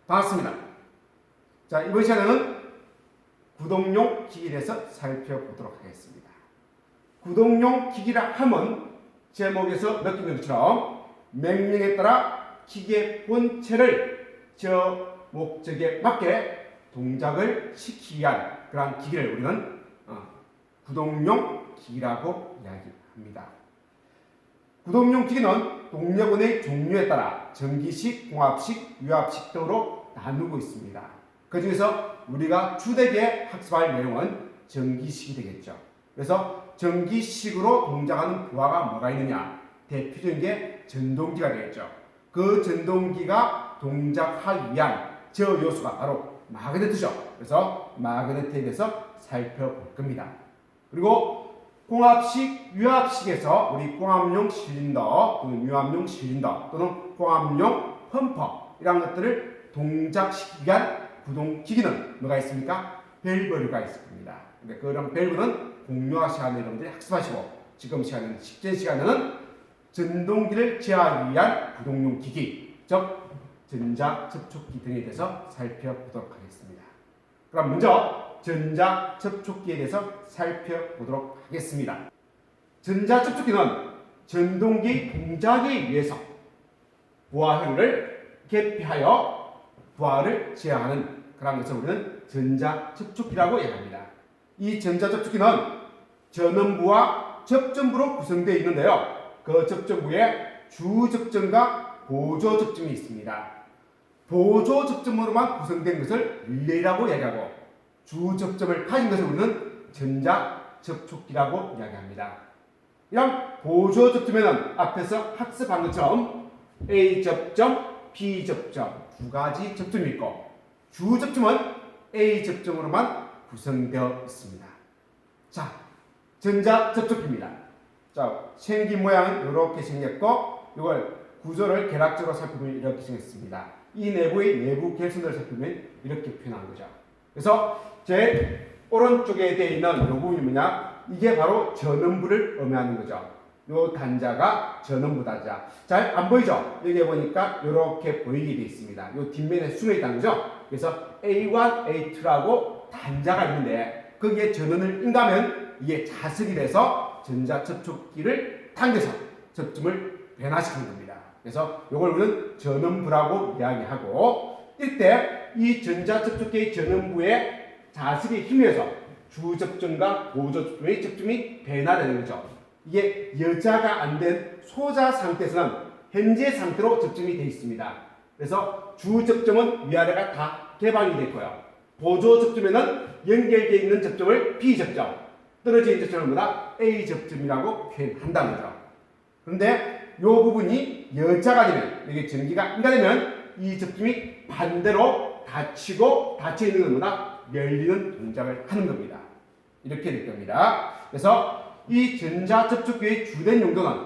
반갑습니다. 자, 이번 시간에는 구동용 기기에 대해서 살펴보도록 하겠습니다. 구동용 기기라 함은 제목에서 느끼는 것처럼 명령에 따라 기계의 본체를 저 목적에 맞게 동작을 시키기 위한 그러한 기기를 우리는 구동용 기기라고 이야기합니다. 구동용 기기는 동력원의 종류에 따라 전기식, 공합식, 유압식 등으로 나누고 있습니다. 그 중에서 우리가 주되게 학습할 내용은 전기식이 되겠죠. 그래서 전기식으로 동작하는 부하가 뭐가 있느냐? 대표적인 게 전동기가 되겠죠. 그 전동기가 동작하기 위한 저 요소가 바로 마그네트죠. 그래서 마그네트에 대해서 살펴볼 겁니다. 그리고 공합식, 유압식에서 우리 공합용 실린더 또는 유압용 실린더 또는 공합용 펌퍼 이런 것들을 동작시키기 위한 구동기기는 뭐가 있습니까? 밸브류가 있습니다. 근데 그런 밸브는 공유화 시간에 여러분들이 학습하시고 지금 시간에는 식전 시간에는 전동기를 제어하기 위한 구동용 기기, 즉 전자접촉기 등에 대해서 살펴보도록 하겠습니다. 그럼 먼저 전자접촉기에 대해서 살펴보도록 하겠습니다. 전자접촉기는 전동기 동작에 의해서 부하효율을 개폐하여 부하를 제어하는 그런 것을 우리는 전자접촉기라고 얘기합니다. 이 전자접촉기는 전원부와 접전부로 구성되어 있는데요. 그 접전부에 주접전과 보조접전이 있습니다. 보조접전으로만 구성된 것을 릴레이라고 얘기하고 주접점을 가진 것을 우리는 전자접촉기라고 이야기합니다. 이런 보조접점에는 앞에서 학습한 것처럼 A접점, B접점 두 가지 접점이 있고 주접점은 A접점으로만 구성되어 있습니다. 자, 전자접촉기입니다. 자, 생긴 모양은 이렇게 생겼고 이걸 구조를 계략적으로 살펴보면 이렇게 생겼습니다. 이 내부의 내부 개선을 살펴보면 이렇게 표현한 거죠. 그래서 제 오른쪽에 되어 있는 이 부분이 뭐냐? 이게 바로 전원부를 의미하는 거죠. 요 단자가 전원부 단자. 잘 안 보이죠? 여기 보니까 이렇게 보이게 되어 있습니다. 요 뒷면에 숨어 있다는 거죠. 그래서 A1, A2라고 단자가 있는데 거기에 전원을 인가하면 이게 자석이 돼서 전자접촉기를 당겨서 접점을 변화시키는 겁니다. 그래서 이걸 우리는 전원부라고 이야기하고 이때 이 전자접촉기의 전원부에 자석에 힘에서 주접점과 보조접점의 접점이 변화되는 거죠. 이게 여자가 안 된 소자 상태에서는 현재 상태로 접점이 되어 있습니다. 그래서 주접점은 위아래가 다 개방이 됐고요. 보조접점에는 연결되어 있는 접점을 B접점, 떨어져 있는 접점을 뭐다? A접점이라고 표현한다는 거죠. 그런데 이 부분이 여자가 되면, 이게 전기가 인가되면 이 접점이 반대로 닫히고 닫혀 있는 것보다 열리는 동작을 하는 겁니다. 이렇게 될 겁니다. 그래서 이 전자접촉기의 주된 용도는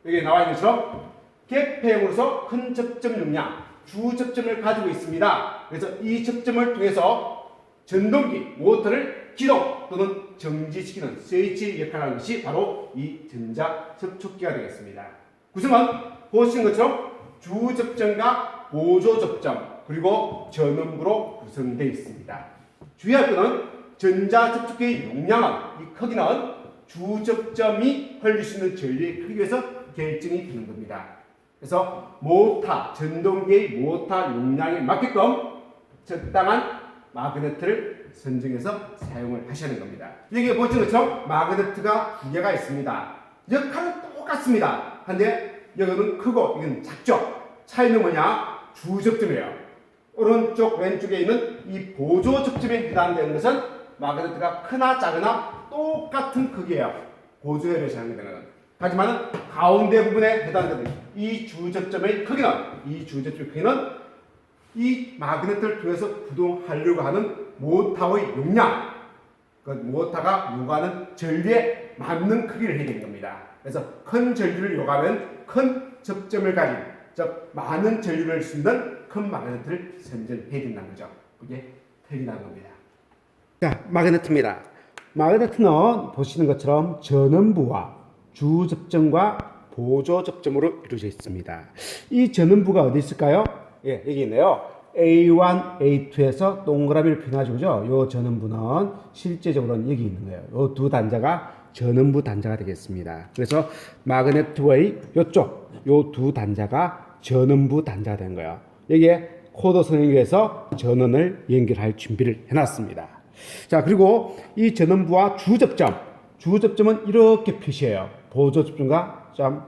여기 나와 있는 것처럼 개폐형으로서 큰 접점 용량, 주접점을 가지고 있습니다. 그래서 이 접점을 통해서 전동기, 모터를 기동 또는 정지시키는 스위치 역할을 하는 것이 바로 이 전자접촉기가 되겠습니다. 구성은 보시는 것처럼 주접점과 보조접점 그리고 전원부로 구성되어 있습니다. 주의할 것은 전자접촉기의 용량은, 이 크기는 주접점이 흘릴 수 있는 전류의 크기에서 결정이 되는 겁니다. 그래서 모터, 전동기의 모터 용량에 맞게끔 적당한 마그네트를 선정해서 사용을 하셔야 하는 겁니다. 여기 보시는 것처럼 마그네트가 두 개가 있습니다. 역할은 똑같습니다. 한데 여기는 크고 이건 작죠. 차이는 뭐냐? 주접점이에요. 오른쪽 왼쪽에 있는 이 보조접점에 해당되는 것은 마그네트가 크나 작으나 똑같은 크기예요. 보조열에 사용되는 것은. 하지만 가운데 부분에 해당되는 이 주접점의 크기는, 이 마그네트를 통해서 구동하려고 하는 모터의 용량, 그 모터가 요구하는 전류에 맞는 크기를 해야 되는 겁니다. 그래서 큰 전류를 요구하면 큰 접점을 가진, 즉 많은 전류를 쓰는 큰 마그네트를 선정해야 된다는 거죠. 그게 틀리다는 겁니다. 자, 마그네트입니다. 마그네트는 보시는 것처럼 전원부와 주접점과 보조접점으로 이루어져 있습니다. 이 전원부가 어디 있을까요? 예, 여기 있네요. A1, A2에서 동그라미를 표현하죠. 그죠? 요 전원부는 실제적으로는 여기 있는 거예요. 요 두 단자가 전원부 단자가 되겠습니다. 그래서 마그네트의 요쪽, 요 두 단자가 전원부 단자가 된 거예요. 여기에 코드선을 연결해서 전원을 연결할 준비를 해놨습니다. 자, 그리고 이 전원부와 주접점은 이렇게 표시해요. 보조접점과 좀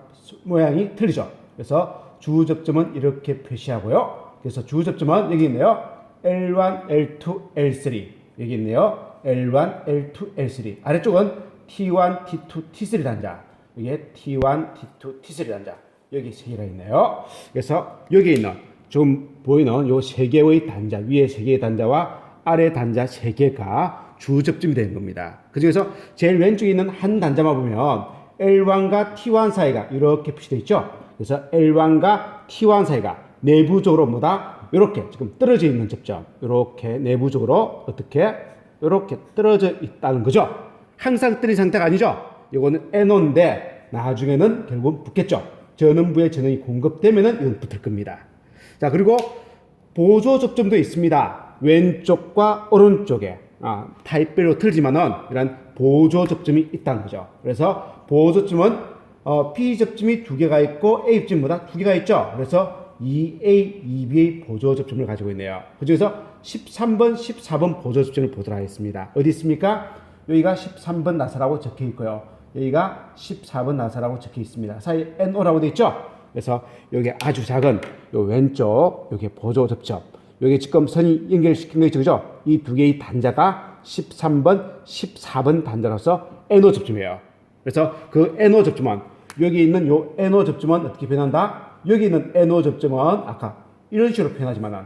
모양이 틀리죠. 그래서 주접점은 이렇게 표시하고요. 그래서 주접점은 여기 있네요. L1, L2, L3 여기 있네요. L1, L2, L3 아래쪽은 T1, T2, T3 단자 여기에 T1, T2, T3 단자 여기 세 개가 있네요. 그래서 여기 있는 좀 보이는 요 세 개의 단자 위에 세 개의 단자와 아래 단자 세 개가 주접점이 되는 겁니다. 그 중에서 제일 왼쪽에 있는 한 단자만 보면 L1과 T1 사이가 이렇게 표시되어 있죠. 그래서 L1과 T1 사이가 내부적으로 뭐다? 이렇게 지금 떨어져 있는 접점. 이렇게 내부적으로 어떻게? 이렇게 떨어져 있다는 거죠. 항상 떨어진 상태가 아니죠. 이거는 NO인데 나중에는 결국 붙겠죠. 전원부에 전원이 공급되면은 이건 붙을 겁니다. 자, 그리고 보조 접점도 있습니다. 왼쪽과 오른쪽에 타입별로 틀리지만은 이런 보조 접점이 있다는 거죠. 그래서 보조 접점은 P 접점이 두 개가 있고 A 접점보다 두 개가 있죠. 그래서 2A, 2B의 보조 접점을 가지고 있네요. 그 중에서 13번, 14번 보조 접점을 보도록 하겠습니다. 어디 있습니까? 여기가 13번 나사라고 적혀 있고요. 여기가 14번 나사라고 적혀 있습니다. 사이에 NO라고 되어 있죠. 그래서 여기 아주 작은 요 왼쪽 여기 보조 접점 여기 지금 선이 연결시킨 거 있죠. 그죠? 이 두 개의 단자가 13번, 14번 단자로서 NO 접점이에요. 그래서 그 NO 접점은 여기 있는 요 NO 접점은 어떻게 표현한다? 여기 있는 NO 접점은 아까 이런 식으로 표현하지만은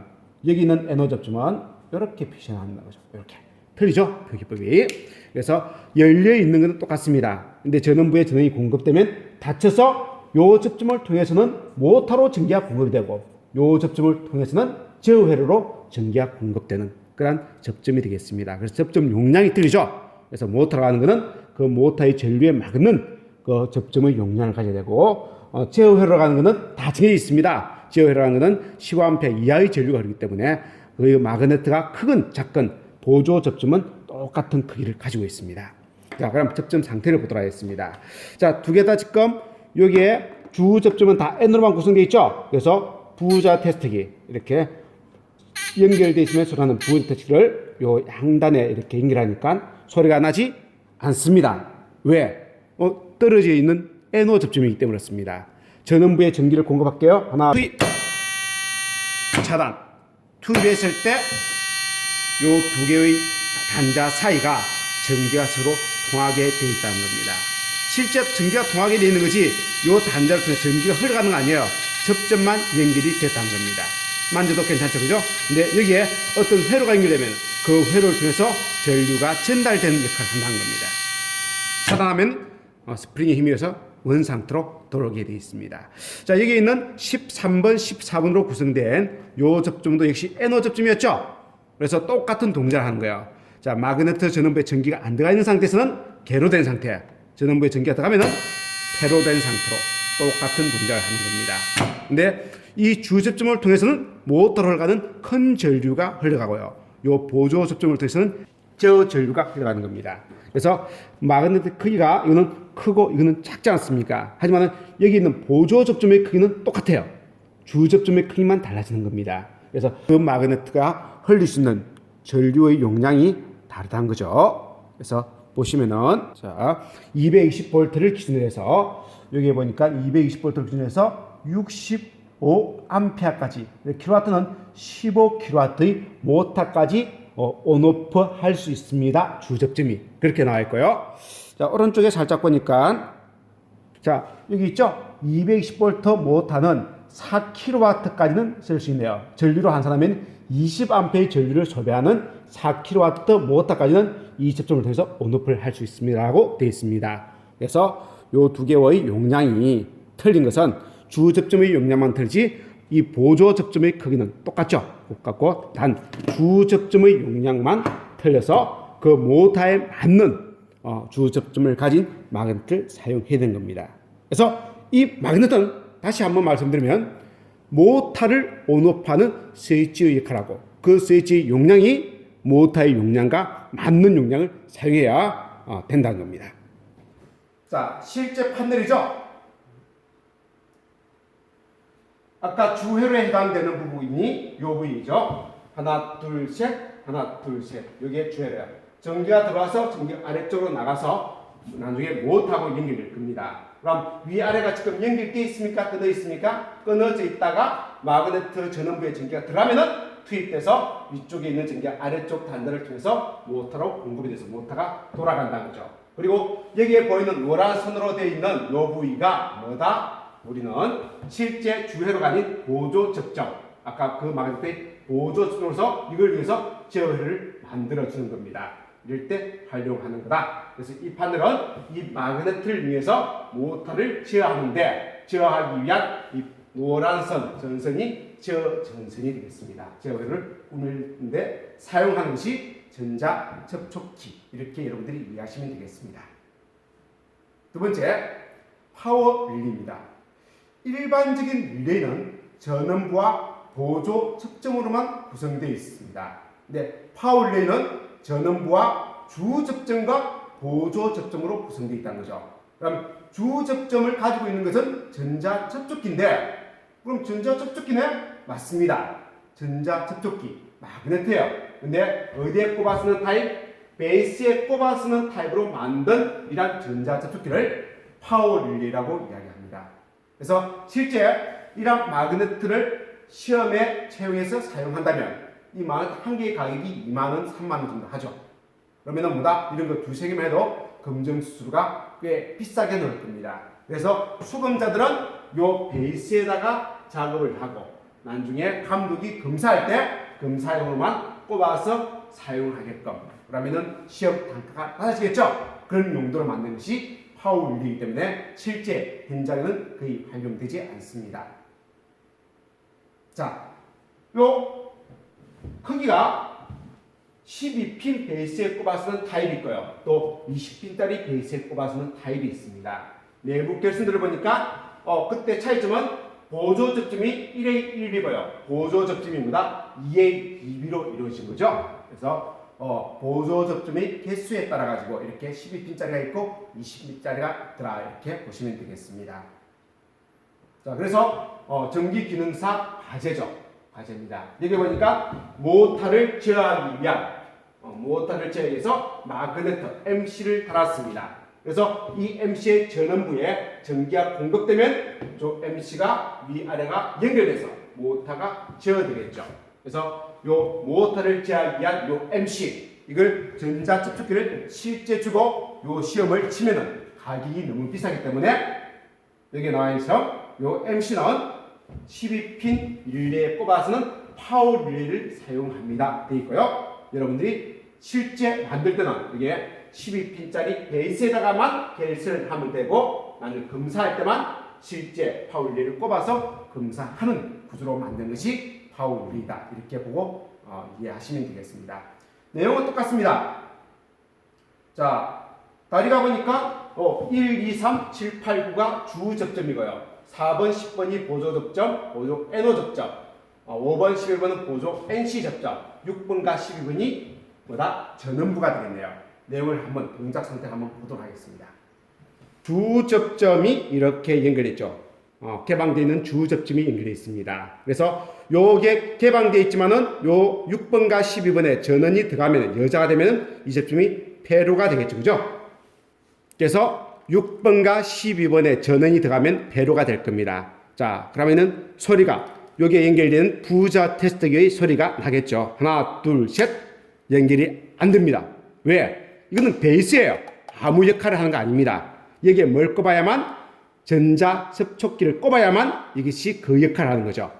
여기 있는 NO 접점은 이렇게 표시하는 거죠. 이렇게. 틀리죠? 표기법이. 그래서 열려 있는 것은 똑같습니다. 근데 전원부에 전원이 공급되면 닫혀서 요 접점을 통해서는 모터로 전기가 공급이 되고 요 접점을 통해서는 제어회로로 전기가 공급되는 그런 접점이 되겠습니다. 그래서 접점 용량이 틀리죠? 그래서 모터가 하는 것은 그 모터의 전류에 맞는 그 접점의 용량을 가져야 되고 제어회로 가는 것은 다 정해져 있습니다. 제어회로 가는 것은 15A 이하의 전류가 흐르기 때문에 그 마그네트가 크건 작건 보조 접점은 똑같은 크기를 가지고 있습니다. 자, 그럼 접점 상태를 보도록 하겠습니다. 자, 두 개 다 지금 여기에 주 접점은 다 N으로만 구성되어 있죠. 그래서 부자 테스트기 이렇게 연결되어 있으면 소리나는 부자 테스트기를 요 양단에 이렇게 연결하니까 소리가 나지 않습니다. 왜? 떨어져 있는 NO 접점이기 때문에 그렇습니다. 전원부에 전기를 공급할게요. 하나, 둘, 차단. 투입했을 때 요 두 개의 단자 사이가 전기가 서로 통하게 되어 있다는 겁니다. 실제 전기가 통하게 되어 있는 거지 요 단자를 통해 전기가 흘러가는 거 아니에요. 접점만 연결이 됐다는 겁니다. 만져도 괜찮죠, 그죠? 근데 여기에 어떤 회로가 연결되면 그 회로를 통해서 전류가 전달되는 역할을 한다는 겁니다. 차단하면 스프링의 힘에 의해서 원 상태로 돌아오게 되어 있습니다. 자, 여기 있는 13번, 14번으로 구성된 요 접점도 역시 NO 접점이었죠? 그래서 똑같은 동작을 하는 거예요. 자, 마그네트 전원부에 전기가 안 들어가 있는 상태에서는 개로된 상태, 전원부에 전기가 들어가면은 폐로된 상태로 똑같은 동작을 하는 겁니다. 근데 이 주접점을 통해서는 모터로 흘러가는 큰 전류가 흘러가고요. 요 보조 접점을 통해서는 저 전류가 흘러가는 겁니다. 그래서 마그네틱 크기가 이거는 크고 이거는 작지 않습니까? 하지만 여기 있는 보조 접점의 크기는 똑같아요. 주 접점의 크기만 달라지는 겁니다. 그래서 그 마그네트가 흘릴 수 있는 전류의 용량이 다르다는 거죠. 그래서 보시면은 자 220V를 기준으로 해서 여기 보니까 220V를 기준으로 해서 65A까지 킬로와트는 15kW의 모터까지 온오프 할 수 있습니다. 주접점이 그렇게 나와 있고요. 자, 오른쪽에 살짝 보니까 자, 여기 있죠? 220V 모터는 4kW까지는 쓸 수 있네요. 전류로 환산하면 20A의 전류를 소비하는 4kW 모터까지는 이 접점을 통해서 온오프를 할 수 있습니다라고 되어 있습니다. 그래서 요 두 개의 용량이 틀린 것은 주 접점의 용량만 틀리지 이 보조 접점의 크기는 똑같죠. 똑같고 단 주 접점의 용량만 틀려서 그 모터에 맞는 주 접점을 가진 마그네트를 사용해야 되는 겁니다. 그래서 이 마그네트는 다시 한번 말씀드리면 모터를 온오프하는 스위치의 역할하고 그 스위치 용량이 모터의 용량과 맞는 용량을 사용해야 된다는 겁니다. 자, 실제 판넬이죠. 아까 주회로에 해당되는 부분이 이 부분이죠. 하나, 둘, 셋, 하나, 둘, 셋. 여기에 주회로야. 전기가 들어와서 전기 아래쪽으로 나가서 나중에 모터하고 연결될 겁니다. 그럼 위아래가 지금 연결되어 있습니까? 끊어 있습니까? 끊어져 있다가 마그네트 전원부에 전기가 들어가면은 투입돼서 위쪽에 있는 전기 아래쪽 단자를 통해서 모터로 공급이 돼서 모터가 돌아간다는 거죠. 그리고 여기에 보이는 노란 선으로 되어 있는 이 부위가 뭐다? 우리는 실제 주회로가 아닌 보조 접점. 아까 그 마그네트의 보조 접점으로서 이걸 위해서 제어회를 만들어주는 겁니다. 이럴 때 활용하는 거다. 그래서 이 판넬은 이 마그네트를 위해서 모터를 제어하는데 제어하기 위한 이 노란선 전선이 제어 전선이 되겠습니다. 제어회를 꾸미는데 사용하는 것이 전자 접촉기. 이렇게 여러분들이 이해하시면 되겠습니다. 두 번째, 파워 릴레이입니다. 일반적인 릴레이는 전원부와 보조 접점으로만 구성되어 있습니다. 근데 파워 릴레이는 전원부와 주 접점과 보조 접점으로 구성되어 있다는 거죠. 그럼 주 접점을 가지고 있는 것은 전자 접촉기인데, 그럼 전자 접촉기네? 맞습니다. 전자 접촉기 마그네트예요. 근데 어디에 꼽아 쓰는 타입? 베이스에 꼽아 쓰는 타입으로 만든 이런 전자 접촉기를 파워 릴레이라고 이야기합니다. 그래서 실제 이런 마그네트를 시험에 채용해서 사용한다면 이 마그네트 한 개의 가격이 2만원, 3만원 정도 하죠. 그러면은 뭐다? 이런 거 두세 개만 해도 검정 수수료가 꽤 비싸게 나올 겁니다. 그래서 수검자들은 요 베이스에다가 작업을 하고 나중에 감독이 검사할 때 검사용으로만 꼽아서 사용하게끔, 그러면은 시험 단가가 낮아지겠죠. 그런 용도로 만든 것이 파워 릴레이이기 때문에 실제 현장에는 거의 활용되지 않습니다. 자, 요 크기가 12핀 베이스에 꼽아 쓰는 타입이 있고요. 또 20핀짜리 베이스에 꼽아 쓰는 타입이 있습니다. 내부 결선들을 보니까 그때 차이점은 보조 접점이 1에 1이고요. 보조 접점입니다. 2에 2B로 이루어진 거죠. 그래서 보조 접점의 개수에 따라 가지고 이렇게 12핀짜리가 있고 20핀짜리가 있더라, 이렇게 보시면 되겠습니다. 자, 그래서 전기 기능사 과제입니다. 여기 보니까 모터를 제어하기 위한 모터를 제어해서 마그네트 MC를 달았습니다. 그래서 이 MC의 전원부에 전기가 공급되면 저 MC가 위아래가 연결돼서 모터가 제어되겠죠. 그래서 요 모터를 제어하기 위한 요 MC, 이걸 전자 접촉기를 실제 주고 요 시험을 치면은 가격이 너무 비싸기 때문에 여기 나와 있는 요 MC는 12핀 릴레이에 꼽아서는 파워 릴레이를 사용합니다. 되어 있고요. 여러분들이 실제 만들 때는 이게 12핀짜리 베이스에다가만 결선을 하면 되고, 나는 검사할 때만 실제 파워 릴레이를 꼽아서 검사하는 구조로 만든 것이 파워 릴레이다. 이렇게 보고 이해하시면 되겠습니다. 내용은 똑같습니다. 자, 다리가 보니까 1, 2, 3, 7, 8, 9가 주 접점이고요. 4번, 10번이 보조 접점, 보조 NO 접점, 5번, 11번은 보조 NC 접점, 6번과 12번이 뭐다? 전원부가 되겠네요. 내용을 한번 동작 상태 한번 보도록 하겠습니다. 주 접점이 이렇게 연결했죠. 개방되어 있는 주 접점이 연결되어 있습니다. 그래서 요게 개방되어 있지만은 요 6번과 12번에 전원이 들어가면, 여자가 되면 이 접점이 폐로가 되겠죠. 그죠? 그래서 6번과 12번에 전원이 들어가면 배로가 될 겁니다. 자, 그러면은 소리가 여기에 연결되는 부자 테스트기의 소리가 나겠죠. 하나, 둘, 셋. 연결이 안 됩니다. 왜? 이거는 베이스예요. 아무 역할을 하는 거 아닙니다. 여기에 뭘 꼽아야만, 전자 접촉기를 꼽아야만 이것이 그 역할을 하는 거죠.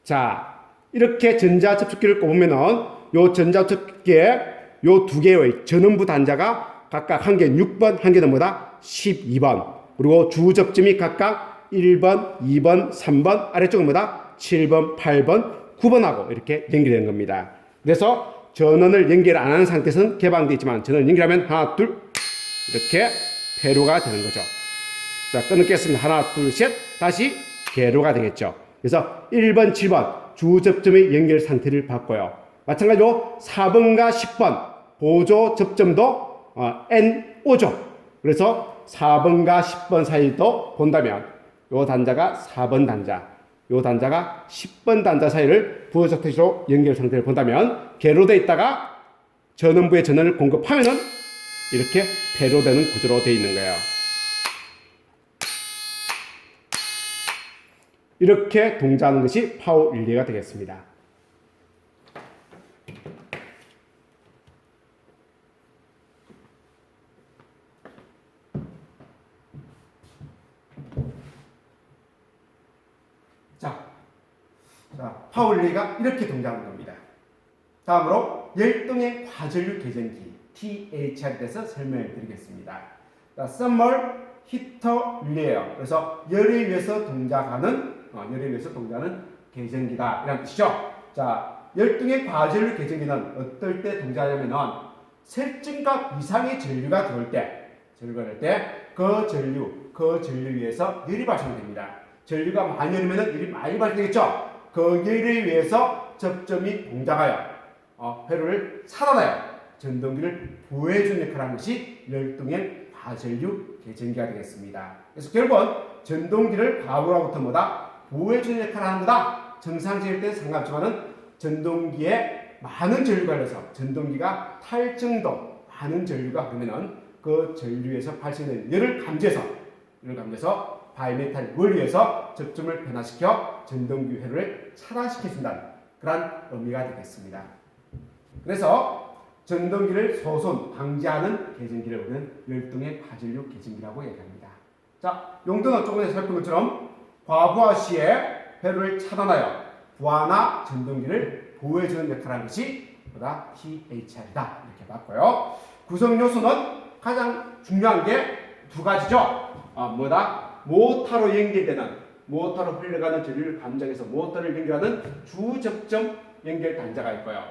자, 이렇게 전자 접촉기를 꼽으면은 요 전자 접촉기에 요 두 개의 전원부 단자가 각각 한 개는 6번, 한 개는 뭐다? 12번. 그리고 주 접점이 각각 1번, 2번, 3번, 아래쪽은 뭐다? 7번, 8번, 9번하고 이렇게 연결되는 겁니다. 그래서 전원을 연결 안 하는 상태에서는 개방되어 있지만 전원을 연결하면 하나, 둘, 이렇게 회로가 되는 거죠. 자, 끊겠습니다. 하나, 둘, 셋. 다시 계로가 되겠죠. 그래서 1번, 7번 주접점의 연결 상태를 봤고요. 마찬가지로 4번과 10번 보조 접점도 NO죠. 그래서 4번과 10번 사이도 본다면 요 단자가 4번 단자, 요 단자가 10번 단자 사이를 부호적 택시로 연결 상태를 본다면 계로되어 있다가 전원부에 전원을 공급하면은 이렇게 배로되는 구조로 되어 있는 거예요. 이렇게 동작하는 것이 파워 릴레이가 되겠습니다. 자, 파워 릴레이가 이렇게 동작하는 겁니다. 다음으로 열동의 과전류 계전기 THR에 대해서 설명을 드리겠습니다. 자, Thermal Heater Relayer. 그래서 열에 의해서 동작하는 계전기다 이런 뜻이죠. 자, 열동의 과전류 계전기는 어떨 때 동작하냐면은 설정값 이상의 전류가 들어올 때, 그 전류 위에서 열이 발생됩니다. 전류가 많이 흐르면 열이 많이 발생되겠죠. 그 열에 의해서 접점이 동작하여 회로를 차단하여 전동기를 보호해주는 역할을 하는 것이 열동의 과전류 계전기가 되겠습니다. 그래서 결국은 전동기를 과부로부터 보호해주는 역할을 하는 거다. 정상적일 때는 상관없지만은 전동기에 많은 전류가 흘러서 전동기가 탈 정도 많은 전류가 흐르면은 그 전류에서 발생되는 열을 감지해서 바이메탈 원리에서 접점을 변화시켜 전동기 회로를 차단시켜준다는 그런 의미가 되겠습니다. 그래서 전동기를 소손 방지하는 계전기를 우리는 열동의 과전류 계전기라고 얘기합니다. 자, 용도는 조금 전에 살펴본 것처럼 과부하 시에 회로를 차단하여 부하나 전동기를 보호해주는 역할을 하는 것이 THR이다 이렇게 봤고요. 구성 요소는 가장 중요한 게 두 가지죠. 모터로 흘러가는 전류를 감지해서 모터를 연결하는 주접점 연결 단자가 있고요.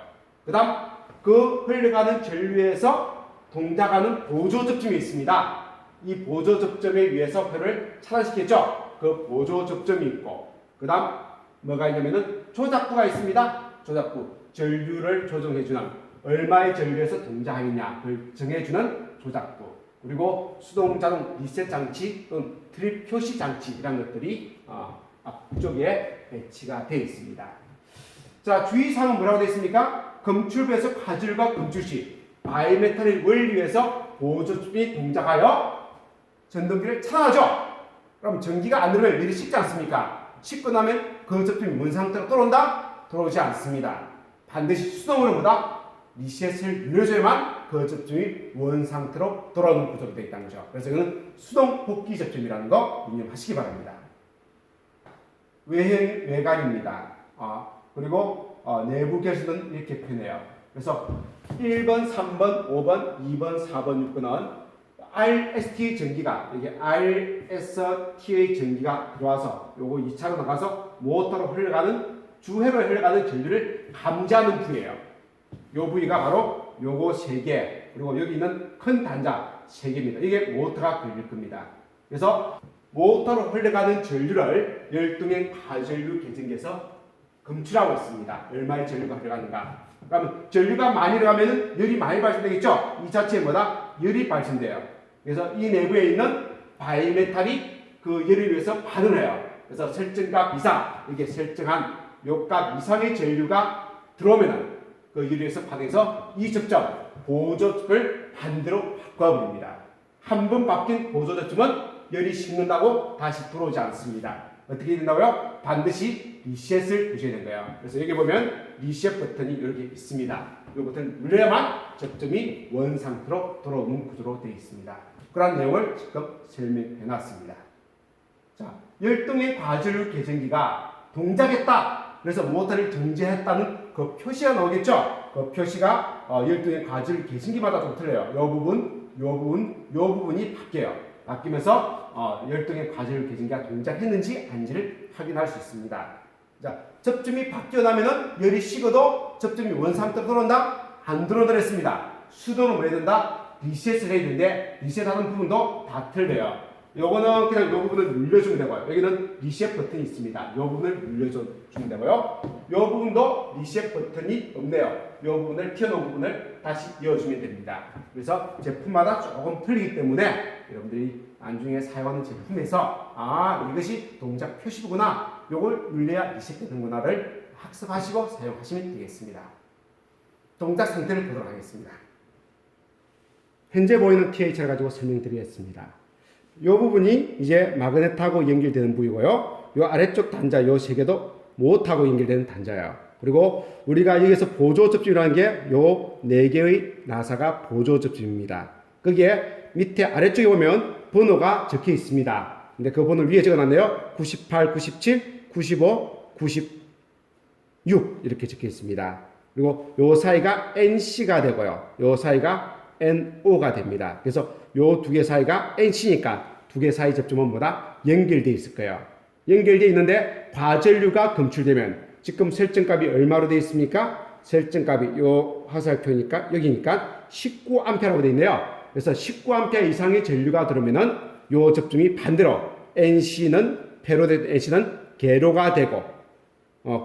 그 다음 그 흘러가는 전류에서 동작하는 보조 접점이 있습니다. 이 보조 접점에 의해서 회로를 차단시켰죠. 그 보조 접점이 있고, 그 다음 뭐가 있냐면은 조작부가 있습니다. 조작부, 전류를 조정해주는 얼마의 전류에서 동작하느냐 그걸 정해주는 조작부, 그리고 수동자동 리셋 장치 또는 트립 표시 장치 이런 것들이 앞쪽에 배치가 되어 있습니다. 자, 주의사항은 뭐라고 되어 있습니까? 검출부에서 과전류가 검출 시 바이메탈의 원리에서 보조점이 동작하여 전동기를 차단하죠. 그럼 전기가 안 들어오면 일이 식지 않습니까? 식고 나면 그 접점이 원 상태로 돌아온다? 돌아오지 않습니다. 반드시 수동으로 리셋을 눌러줘야만 그 접점이 원 상태로 돌아오는 구조로 되어 있다는 거죠. 그래서 이거는 수동 복귀 접점이라는 거 유념하시기 바랍니다. 외관입니다. 그리고 내부 결실은 이렇게 표현해요. 그래서 1번, 3번, 5번, 2번, 4번, 6번은 RST 전기가 여기 RST의 전기가 들어와서 요거 2차로 나가서 모터로 흘러가는 주회로 흘러가는 전류를 감지하는 부위예요. 요 부위가 바로 요거 3개, 그리고 여기 있는 큰 단자 3개입니다. 이게 모터가 걸릴 겁니다. 그래서 모터로 흘러가는 전류를 열동의 과전류 계전기에서 검출하고 있습니다. 얼마의 전류가 흘러가는가. 그러면 전류가 많이 들어가면 열이 많이 발생되겠죠? 이 자체에 열이 발생돼요. 그래서 이 내부에 있는 바이메탈이 그 열에 의해서 반응해요. 그래서 설정값 이상, 이게 설정한 요 값 이상의 전류가 들어오면은 그 열에 의해서 반응해서 이 접점, 보조점을 반대로 바꿔버립니다. 한 번 바뀐 보조점은 열이 식는다고 다시 들어오지 않습니다. 어떻게 된다고요? 반드시 리셋을 해줘야 되는 거예요. 그래서 여기 보면 리셋 버튼이 이렇게 있습니다. 이 버튼을 눌러야만 접점이 원 상태로 돌아오는 구조로 되어 있습니다. 그런 내용을 지금 설명해 놨습니다. 자, 열동의 과전류 계전기가 동작했다. 그래서 모터를 정지했다는 그 표시가 나오겠죠? 그 표시가 열동의 과전류 계전기마다 좀 틀려요. 요 부분이 바뀌어요. 바뀌면서 열동의 과전류 계전기가 동작했는지 아닌지를 확인할 수 있습니다. 자, 접점이 바뀌어 나면은 열이 식어도 접점이 원 상태로 들어온다? 안 들어온다 했습니다. 수동으로 뭐 해야 된다? 리셋을 해야 되는데 리셋하는 부분도 다 틀려요. 요거는 그냥 요 부분을 눌러주면 되고요. 여기는 리셋 버튼이 있습니다. 요 부분을 눌러주면 되고요. 요 부분도 리셋 버튼이 없네요. 요 부분을 튀어나온 부분을 다시 이어주면 됩니다. 그래서 제품마다 조금 틀리기 때문에 여러분들이 나중에 사용하는 제품에서 이것이 동작 표시부구나, 요걸 눌러야 리셋되는구나를 학습하시고 사용하시면 되겠습니다. 동작 상태를 보도록 하겠습니다. 현재 보이는 TH를 가지고 설명드리겠습니다. 이 부분이 이제 마그넷하고 연결되는 부위고요. 이 아래쪽 단자 요 세 개도 못하고 연결되는 단자예요. 그리고 우리가 여기서 보조 접점이라는 게 요 네 개의 나사가 보조 접점입니다. 거기에 밑에 아래쪽에 보면 번호가 적혀 있습니다. 근데 그 번호를 위에 적어놨네요. 98, 97, 95, 96 이렇게 적혀 있습니다. 그리고 요 사이가 NC가 되고요. 요 사이가 NO가 됩니다. 그래서 요 두 개 사이가 NC니까 두 개 사이 접점은 뭐다? 연결되어 있을 거예요. 연결되어 있는데 과전류가 검출되면 지금 설정값이 얼마로 되어 있습니까? 설정값이 요 화살표니까 여기니까 19A라고 되어 있네요. 그래서 19A 이상의 전류가 들어오면은 요 접점이 반대로 NC는 폐로된 NC는 개로가 되고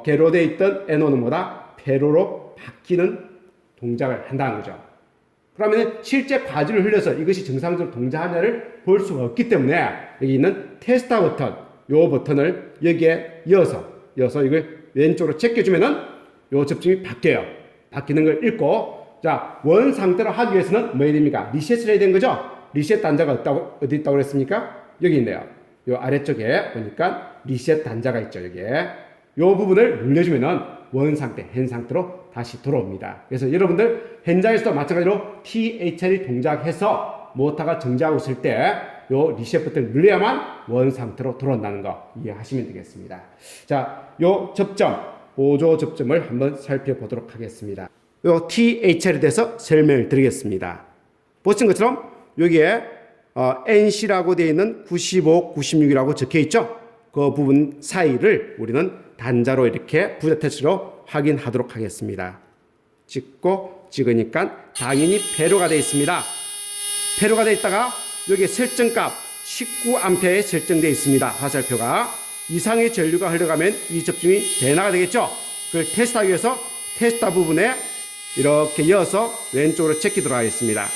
개로되어 있던 NO는 뭐다? 폐로로 바뀌는 동작을 한다는 거죠. 그러면 실제 과즙을 흘려서 이것이 정상적으로 동작하냐를 볼 수가 없기 때문에 여기 있는 테스터 버튼, 요 버튼을 여기에 이어서 이걸 왼쪽으로 제껴주면은 요 접점이 바뀌어요. 바뀌는 걸 읽고, 자, 원 상태로 하기 위해서는 뭐 해야 됩니까? 리셋을 해야 되는 거죠? 리셋 단자가 어디 있다고 그랬습니까? 여기 있네요. 요 아래쪽에 보니까 리셋 단자가 있죠, 여기에. 요 부분을 눌러주면은 원 상태, 현 상태로 다시 돌아옵니다. 그래서 여러분들 현장에서도 마찬가지로 THL이 동작해서 모터가 정지하고 있을 때 요 리셋 버튼을 눌러야만 원 상태로 돌아온다는 거 이해하시면 되겠습니다. 자, 요 접점, 보조 접점을 한번 살펴보도록 하겠습니다. 요 THL에 대해서 설명을 드리겠습니다. 보신 것처럼 여기에 NC라고 되어 있는 95, 96이라고 적혀 있죠? 그 부분 사이를 우리는 단자로 이렇게 부자 테스트로 확인하도록 하겠습니다. 찍으니까 당연히 배로가 되어 있습니다. 배로가 되어 있다가 여기 설정값 19A에 설정되어 있습니다. 화살표가 이상의 전류가 흘러가면 이 접점이 대나가 되겠죠. 그걸 테스트하기 위해서 테스터 부분에 이렇게 이어서 왼쪽으로 제끼도록 하겠습니다.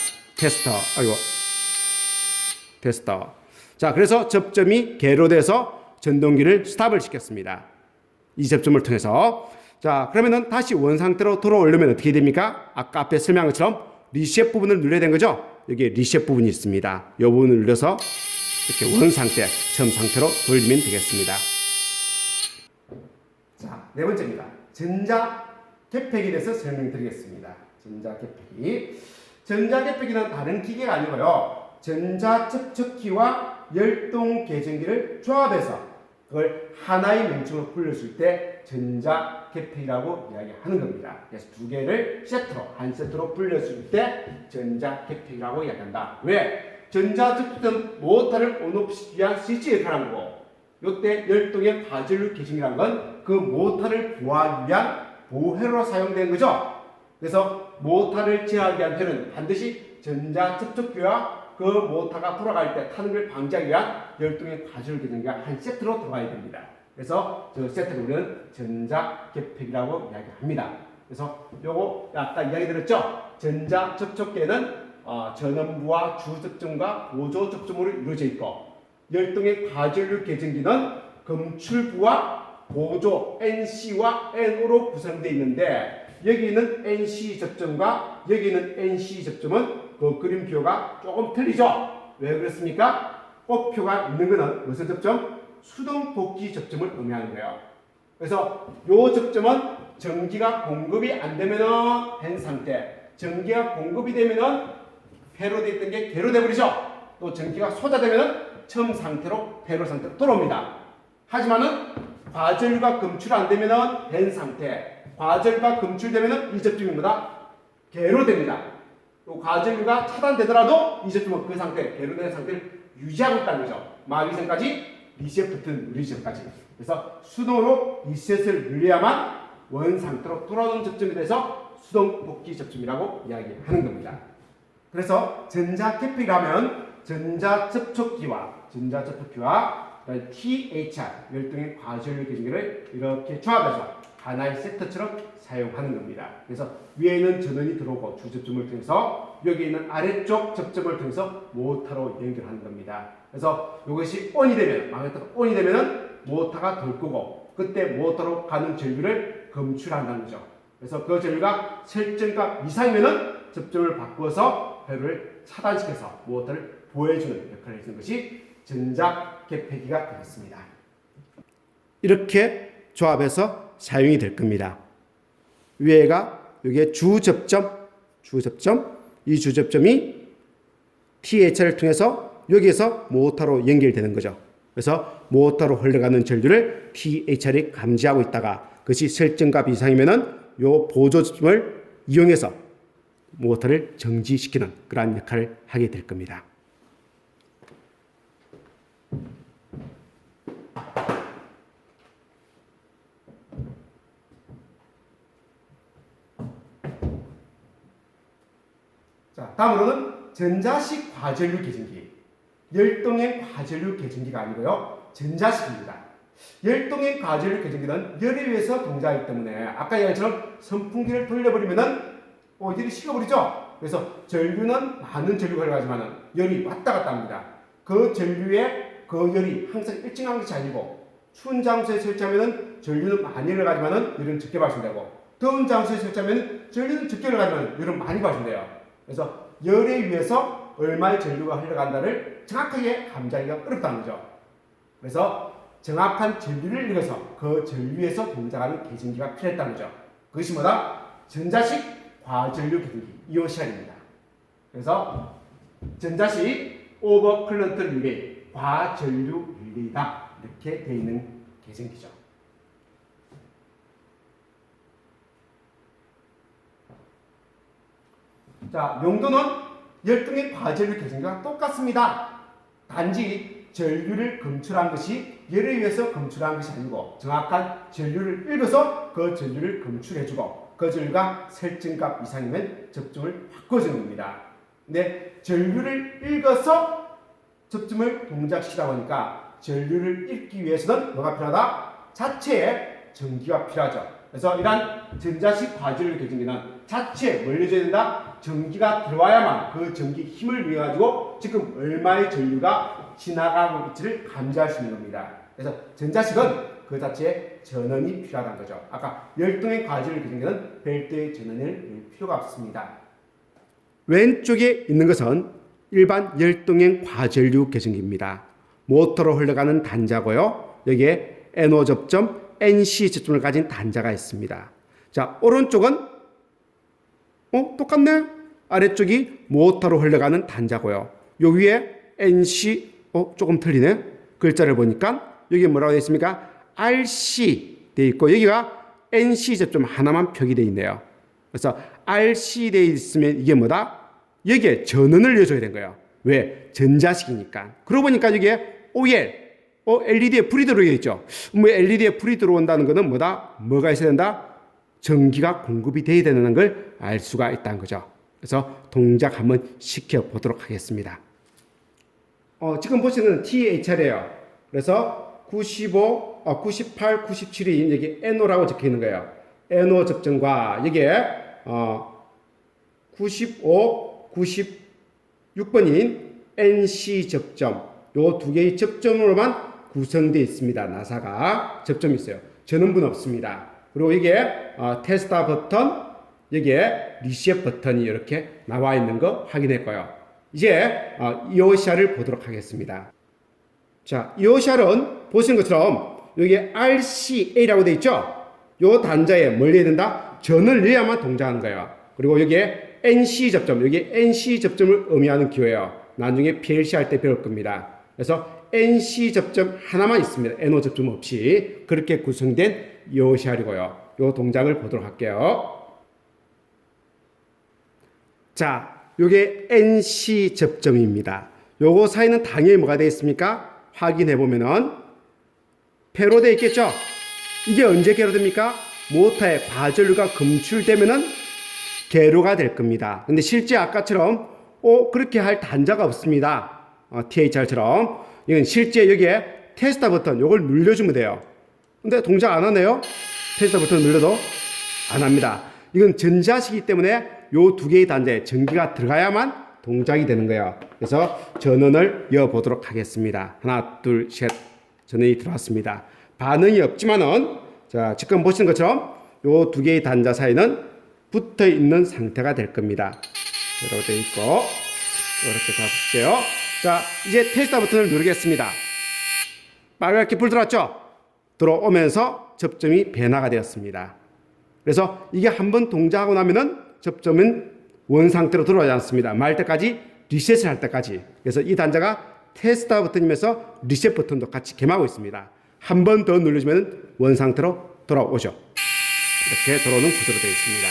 테스터. 자, 그래서 접점이 개로돼서 전동기를 스탑을 시켰습니다. 이 접점을 통해서. 자, 그러면은 다시 원 상태로 돌아오려면 어떻게 됩니까? 아까 앞에 설명한 것처럼 리셋 부분을 눌러야 되는 거죠? 여기에 리셋 부분이 있습니다. 이 부분을 눌러서 이렇게 원 상태, 처음 상태로 돌리면 되겠습니다. 자, 네 번째입니다. 전자 개폐기에 대해서 설명드리겠습니다. 전자 개폐기는 다른 기계가 아니고요. 전자 접촉기와 열동 계전기를 조합해서 그걸 하나의 명칭으로 불렸을 때 전자 개폐기라고 이야기하는 겁니다. 그래서 두 개를 한 세트로 불렸을 때 전자 개폐기라고 이야기한다. 왜? 전자 접촉 모터를 온오프시키기 위한 스위치 역할을 하는 거고, 이때 열동의 과전류 계층이라는 건 그 모터를 보호하기 위한 보호회로로 사용되는 거죠. 그래서 모터를 제어하기 위한 회로는 반드시 전자 접촉기와 그 모터가 돌아갈 때 타는 걸 방지하기 위한 열동의 과전류 계층과 한 세트로 들어가야 됩니다. 그래서 저 세트를 우리는 전자 개폐기라고 이야기합니다. 그래서 요거 아까 이야기 드렸죠? 전자 접촉계는 전원부와 주 접점과 보조 접점으로 이루어져 있고, 열동의 과전류 계전기는 검출부와 보조 NC와 NO로 구성되어 있는데, 여기 있는 NC 접점과 여기 있는 NC 접점은 그 그림표가 조금 틀리죠? 왜 그렇습니까? 꽃표가 있는 것은 무슨 접점? 수동 복귀 접점을 의미하는 거예요. 그래서 이 접점은 전기가 공급이 안 되면은 된 상태, 전기가 공급이 되면은 회로 되어 있던 게 개로 되버리죠. 또 전기가 쏟아되면은 처음 상태로 회로 상태로 돌아옵니다. 하지만은 과전류가 검출 안 되면은 된 상태, 과전류가 검출되면은 이 접점이 뭐다? 개로 됩니다. 또 과전류가 차단되더라도 이 접점은 그 상태, 개로 된 상태를 유지하고 있다는 거죠. 마비 전까지 리셋 버튼 누르기 전까지. 그래서 수동으로 리셋을 눌려야만 원 상태로 돌아오는 접점이 돼서 수동 복귀 접점이라고 이야기하는 겁니다. 그래서 전자 개폐기라면 전자 접촉기와 전자접촉기와 THR, 열동의 과전류 개진기를 이렇게 조합해서 하나의 세트처럼 사용하는 겁니다. 그래서 위에는 전원이 들어오고 주접점을 통해서 여기 있는 아래쪽 접점을 통해서 모터로 연결하는 겁니다. 그래서 이것이 ON이 되면, 마그네트가 ON이 되면은 모터가 돌 거고, 그때 모터로 가는 전류를 검출한다는 거죠. 그래서 그 전류가 설정값 이상이면은 접점을 바꾸어서 회로를 차단시켜서 모터를 보여주는 역할을 해주는 것이 전자개폐기가 되겠습니다. 이렇게 조합해서 사용이 될 겁니다. 위에가 이게 주접점, 이 주접점이 THR을 통해서 여기에서 모터로 연결되는 거죠. 그래서 모터로 흘러가는 전류를 THR이 감지하고 있다가 그것이 설정값 이상이면은 요 보조점을 이용해서 모터를 정지시키는 그러한 역할을 하게 될 겁니다. 자, 다음으로는 전자식 과전류 개진기. 열동행 과전류 개진기가 아니고요. 전자식입니다. 열동행 과전류 개진기는 열에 의해서 동작하기 때문에 아까 얘기처럼 선풍기를 돌려버리면은 열이 식어버리죠. 그래서 전류는 많은 전류가 흘러가지만은 열이 왔다 갔다 합니다. 그 전류의 그 열이 항상 일정한 것이 아니고 추운 장소에 설치하면은 전류는 많이 흘러가지만은 열은 적게 발생되고 더운 장소에 설치하면은 전류는 적게 흘러가지만은 열은 많이 발생돼요. 그래서 열에 의해서 얼마의 전류가 흘러간다를 정확하게 감지하기가 어렵다는 거죠. 그래서 정확한 전류를 읽어서 그 전류에서 동작하는 개진기가 필요했다는 거죠. 그것이 뭐다? 전자식 과전류 개진기, 이오시알입니다. 그래서 전자식 오버클런트 릴레이, 과전류 릴레이다. 이렇게 되어 있는 개진기죠. 자, 용도는 열등의 과전류 개진기가 똑같습니다. 단지 전류를 검출한 것이 열에 의해서 검출한 것이 아니고 정확한 전류를 읽어서 그 전류를 검출해주고 그 전류가 설정값 이상이면 접점을 바꿔주는 겁니다. 근데 전류를 읽어서 접점을 동작시키다 보니까 전류를 읽기 위해서는 뭐가 필요하다? 자체에 전기가 필요하죠. 그래서 이러한 전자식 과전류 개진기는 자체에 뭘 내줘야 된다? 전기가 들어와야만 그 전기 힘을 이용해 가지고 지금 얼마의 전류가 지나가고 있지를 감지할 수 있는 겁니다. 그래서 전자식은 그 자체에 전원이 필요하다는 거죠. 아까 열동의 과전류 개진기는 별도의 전원을 낼 필요가 없습니다. 왼쪽에 있는 것은 일반 열동행 과전류 개진기입니다. 모터로 흘러가는 단자고요. 여기에 NO 접점, NC 접점을 가진 단자가 있습니다. 자, 오른쪽은 똑같네? 아래쪽이 모터로 흘러가는 단자고요. 요 위에 NC, 조금 틀리네? 글자를 보니까 여기 뭐라고 되어 있습니까? RC 되어 있고 여기가 NC 접점 하나만 표기되어 있네요. 그래서 RC 되어 있으면 이게 뭐다? 여기에 전원을 넣어줘야 되는 거예요. 왜? 전자식이니까. 그러고 보니까 여기에 OL, LED에 불이 들어오게 있죠. 뭐 LED에 불이 들어온다는 것은 뭐다? 뭐가 있어야 된다? 전기가 공급이 돼야 되는 걸 알 수가 있다는 거죠. 그래서 동작 한번 시켜보도록 하겠습니다. 지금 보시는 THR이에요. 그래서 95, 98, 97이 여기 NO라고 적혀 있는 거예요. NO 접점과 여기에 95, 96번인 NC 접점, 요 두 개의 접점으로만 구성되어 있습니다. 나사가 접점이 있어요. 전원부는 없습니다. 그리고 이게 테스터 버튼, 여기에 리셋 버튼이 이렇게 나와 있는 거 확인했고요. 이제 EOCR을 보도록 하겠습니다. 자, EOCR은 보시는 것처럼 여기에 RCA라고 되어 있죠? 요 단자에 뭘 넣어야 된다? 전을 넣어야만 동작하는 거예요. 그리고 여기에 NC 접점, 여기 NC 접점을 의미하는 기호예요. 나중에 PLC 할 때 배울 겁니다. 그래서 NC 접점 하나만 있습니다. NO 접점 없이 그렇게 구성된 EOCR이고요. 요 동작을 보도록 할게요. 자, 요게 NC 접점입니다. 요거 사이는 당연히 뭐가 되어 있습니까? 확인해 보면은 폐로 되어 있겠죠? 이게 언제 개로 됩니까? 모터에 과전류가 검출되면은 개로가 될 겁니다. 근데 실제 아까처럼 그렇게 할 단자가 없습니다. THR처럼 이건 실제 여기에 테스터 버튼 요걸 눌러주면 돼요. 근데 동작 안 하네요. 테스터 버튼 눌러도 안 합니다. 이건 전자식이기 때문에 요 두 개의 단자에 전기가 들어가야만 동작이 되는 거예요. 그래서 전원을 여보도록 하겠습니다. 하나, 둘, 셋. 전원이 들어왔습니다. 반응이 없지만은, 자, 지금 보시는 것처럼 요 두 개의 단자 사이는 붙어 있는 상태가 될 겁니다. 이렇게 되어 있고, 이렇게 잡을게요. 자, 이제 테스터 버튼을 누르겠습니다. 빨갛게 불 들어왔죠? 들어오면서 접점이 변화가 되었습니다. 그래서 이게 한번 동작하고 나면은 접점은 원 상태로 들어오지 않습니다. 말 때까지 리셋을 할 때까지. 그래서 이 단자가 테스터 버튼이면서 리셋 버튼도 같이 겸하고 있습니다. 한 번 더 누르시면 원 상태로 돌아오죠. 이렇게 들어오는 구조로 되어 있습니다.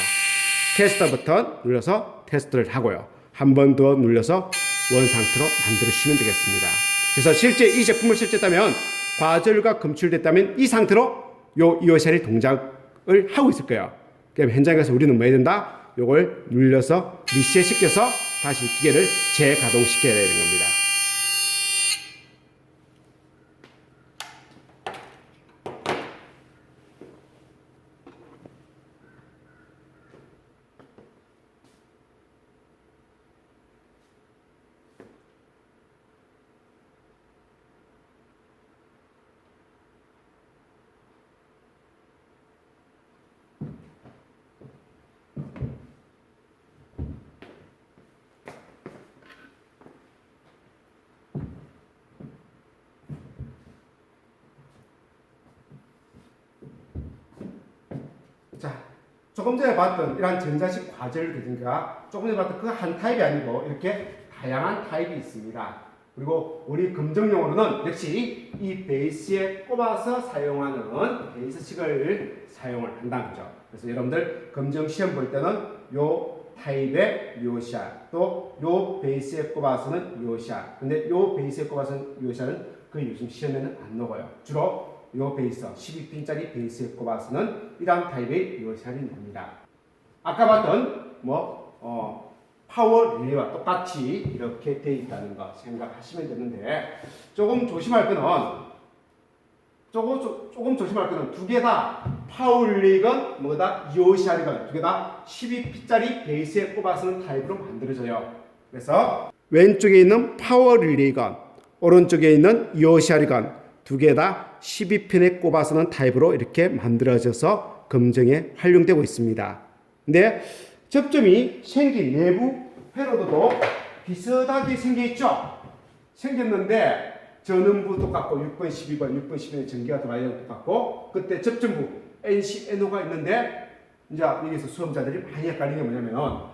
테스터 버튼 눌러서 테스트를 하고요. 한 번 더 눌러서 원 상태로 만들어주시면 되겠습니다. 그래서 실제 이 제품을 실제했다면 과절과 검출됐다면 이 상태로 요 이오셀이 동작을 하고 있을 거예요. 그럼 현장에 가서 우리는 뭐 해야 된다? 요걸 눌러서 리셋 시켜서 다시 기계를 재가동시켜야 되는 겁니다. 자, 조금 전에 봤던 이러한 전자식 과절 대전기가 조금 전에 봤던 그 한 타입이 아니고 이렇게 다양한 타입이 있습니다. 그리고 우리 검정용으로는 역시 이 베이스에 꼽아서 사용하는 베이스식을 사용을 한다는 거죠. 그래서 여러분들 검정 시험 볼 때는 요 타입의 요샤 또 요 베이스에 꼽아서는 요샤, 근데 요 베이스에 꼽아서는 요샤는 거의 요즘 시험에는 안 나와요. 주로 요 베이스 12핀짜리 베이스에 꼽아서는 이러한 타입의 요샤이 납니다. 아까 봤던 파워 릴레이와 똑같이 이렇게 되어 있다는 거 생각하시면 되는데 조금 조심할 거는 두 개 다 파워 릴레이건 뭐다 요샤리건 두 개 다 12핀짜리 베이스에 꼽아서는 타입으로 만들어져요. 그래서 왼쪽에 있는 파워 릴레이건 오른쪽에 있는 요샤리건 두 개 다 12핀에 꼽아서는 타입으로 이렇게 만들어져서 검정에 활용되고 있습니다. 근데 접점이 생긴 내부 회로도도 비슷하게 생겨 있죠? 생겼는데 전원부 똑같고 6번, 12번, 6번, 12번 전기가 들어와야 되는 똑같고 그때 접점부 NC, NO가 있는데 이제 여기서 수험자들이 많이 헷갈리는 게 뭐냐면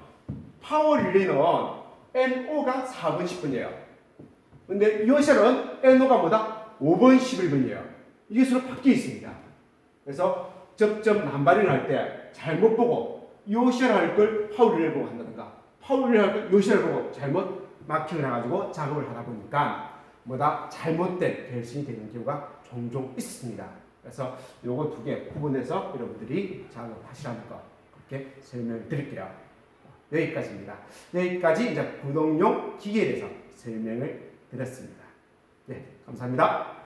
파워 릴레이는 NO가 4번, 10번이에요. 근데 요셀은 NO가 뭐다? 5번, 11번이에요. 이게 서로 바뀌어 있습니다. 그래서 접점 남발을 할 때 잘못 보고 요셀 할 걸 파워 릴레이 보고 한다든가 파워 릴레이 할 걸 요셀 보고 잘못 마킹을 해가지고 작업을 하다 보니까 뭐다 잘못된 결승이 되는 경우가 종종 있습니다. 그래서 요거 두 개 구분해서 여러분들이 작업하시라는 거 그렇게 설명드릴게요. 여기까지입니다. 여기까지 이제 구동용 기계에 대해서 설명을 드렸습니다. 네, 감사합니다.